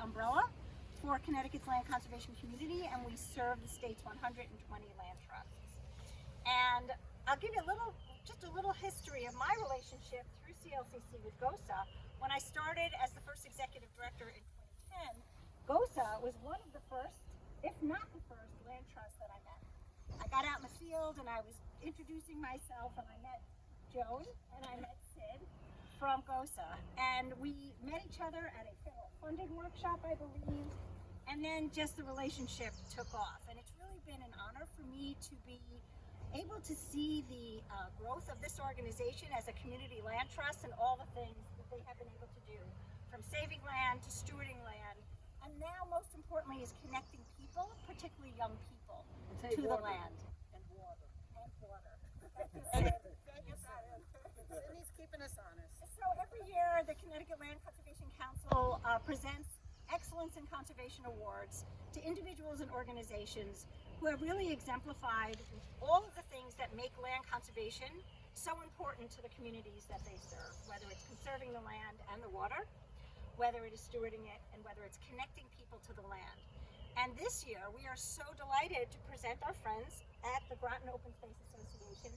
umbrella for Connecticut's land conservation community, and we serve the state's 120 land trusts. And I'll give you just a little history of my relationship through CLCC with GOSA. When I started as the first executive director in 2010, GOSA was one of the first, if not the first, land trust that I met. I got out in the field and I was introducing myself, and I met Joan and I met Sid from GOSA, and we met each other at a federal funding workshop, I believe, and then just the relationship took off. And it's really been an honor for me to be able to see the growth of this organization as a community land trust and all the things that they have been able to do, from saving land to stewarding land, and now most importantly is connecting people, particularly young people, to the land. And water. And water. Sydney's keeping us honest. So every year the Connecticut Land Conservation Council presents Excellence in Conservation Awards to individuals and organizations who have really exemplified all of the things that make land conservation so important to the communities that they serve, whether it's conserving the land and the water, whether it is stewarding it, and whether it's connecting people to the land. And this year we are so delighted to present our friends at the Groton Open Space Association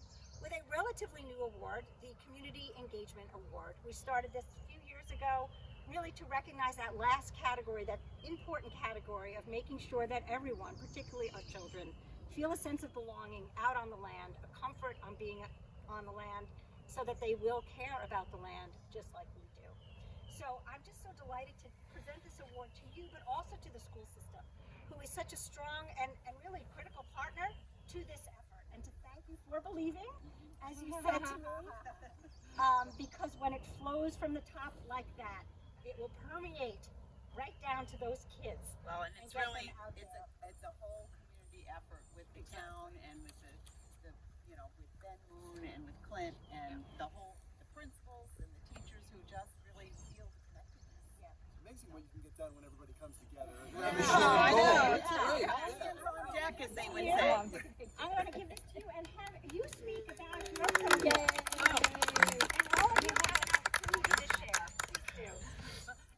with a relatively new award, the Community Engagement Award. We started this a few years ago, really to recognize that last category, that important category of making sure that everyone, particularly our children, feel a sense of belonging out on the land, a comfort on being on the land, so that they will care about the land just like we do. So I'm just so delighted to present this award to you, but also to the school system, who is such a strong and really critical partner to this effort, and to thank you for believing, as you said to me, because when it flows from the top like that, it will permeate right down to those kids. Well, and it's really, it's a whole community effort with the town and with the with Ben Moon and with Clint and the principals and the teachers who just really feel the connectedness. Yeah. It's amazing what you can get done when everybody comes together. I know. It's great. All hands on deck, as they would say. I'm going to give this to you and have you speak about your program. And all of you have an opportunity to share. Please do.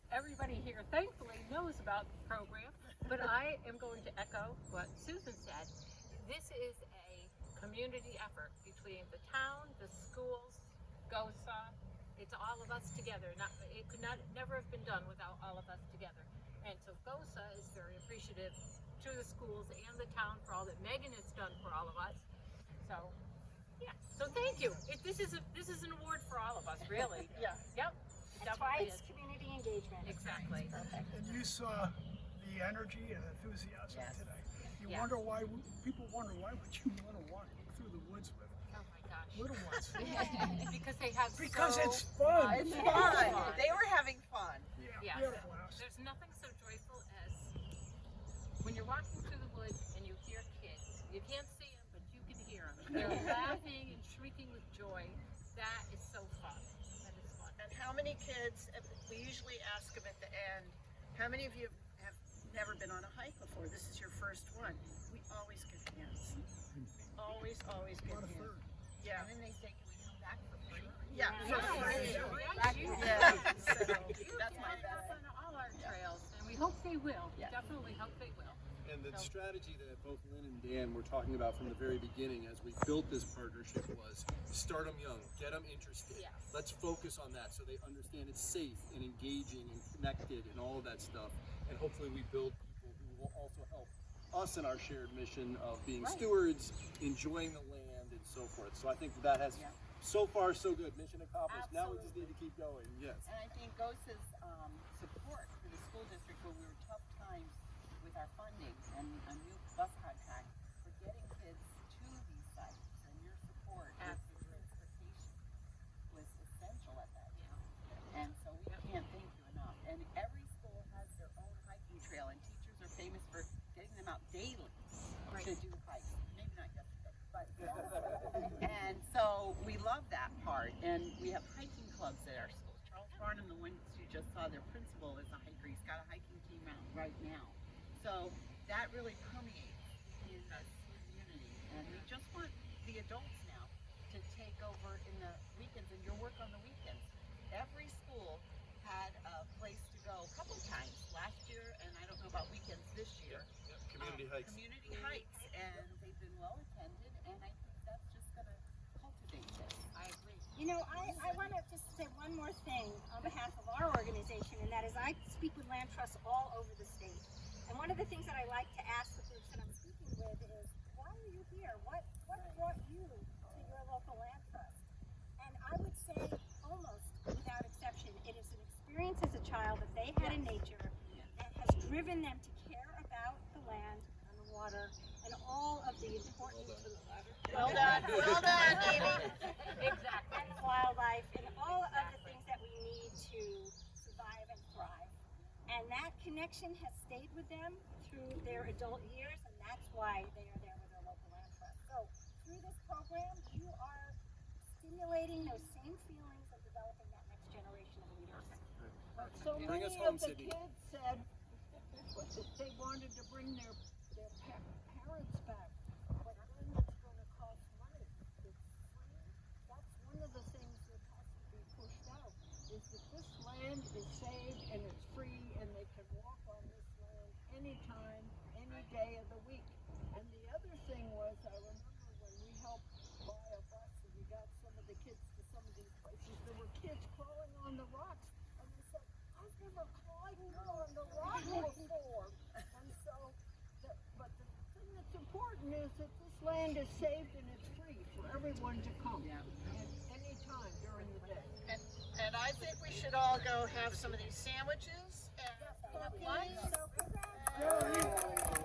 Everybody here thankfully knows about the program, but I am going to echo what Susan said. This is a community effort between the town, the schools, GOSA. It's all of us together. It could never have been done without all of us together. And so GOSA is very appreciative to the schools and the town for all that Megan has done for all of us. So, yeah. So thank you. This is an award for all of us, really. Yeah. Yep. That's why it's community engagement. Exactly. Perfect. And you saw the energy and enthusiasm today. You wonder why people wonder why would you want to walk through the woods with Oh my gosh. little ones? Because they have It's fun. It's fun. They were having fun. Yes. We had a blast. There's nothing so joyful as when you're walking through the woods and you hear kids. You can't see them, but you can hear them. They're laughing and shrieking with joy. That is so fun. That is fun. And how many kids, we usually ask them at the end, how many of you have never been on a hike before? This is your first one. We always get hands. Always get hands. Yeah. And then they say, can we come back for free? Yeah. Yeah. For free. Yeah. So, that's my best. On all our trails, and we hope they will. Yeah. Definitely hope they will. And the strategy that both Lynn and Dan were talking about from the very beginning as we built this partnership was start them young, get them interested. Yes. Let's focus on that so they understand it's safe and engaging and connected and all of that stuff. And hopefully we build people who will also help us in our shared mission of being stewards, enjoying the land, and so forth. So I think that has so far so good. Mission accomplished. Now we just need to keep going. Yes. And I think GOSA's support for the school district when we were tough times with our funding and a new bus contract for getting kids to these sites, and your support with transportation was essential at that time. And so we can't thank you enough. And every school has their own hiking trail, and teachers are famous for getting them out daily to do hikes. Maybe not yesterday, but and so we love that part. And we have hiking clubs at our schools. Charles Barnum, the one you just saw, their principal is a hiker. He's got a hiking team out right now. So that really permeates in the community. And we just want the adults now to take over in the weekends and your work on the weekends. Every school had a place to go a couple times. Last year hikes. community hikes, and they've been well attended, and I think that's just gonna cultivate this. I agree. You know, I want to just say one more thing on behalf of our organization, and that is I speak with land trusts all over the state. And one of the things that I like to ask the groups that I'm speaking with is, why are you here? What brought you to your local land trust? And I would say, almost without exception, it is an experience as a child that they had in nature that has driven them to care about the land and the water and all of the important Well done, Amy. Exactly. and the wildlife and all of the things that we need to survive and thrive. And that connection has stayed with them through their adult years, and that's why they are there with their local land trust. So through this program, you are stimulating those same feelings of developing that next generation of leaders. But so Bring many us home, of the Sydney. kids said that they wanted to bring their parents back, but then it's going to cost money. It's free. That's one of the things that has to be pushed out, is that this land is saved and it's free, and they can walk on this land anytime, any day of the week. And the other thing was, I remember when we helped buy a bus and we got some of the kids to some of these places, there were kids crawling on the rocks, and they said, I've never climbed on the rock before. And so, but the thing that's important is that this land is saved and it's free for everyone to come at any time during the day. And I think we should all go have some of these sandwiches and cookies. So congrats.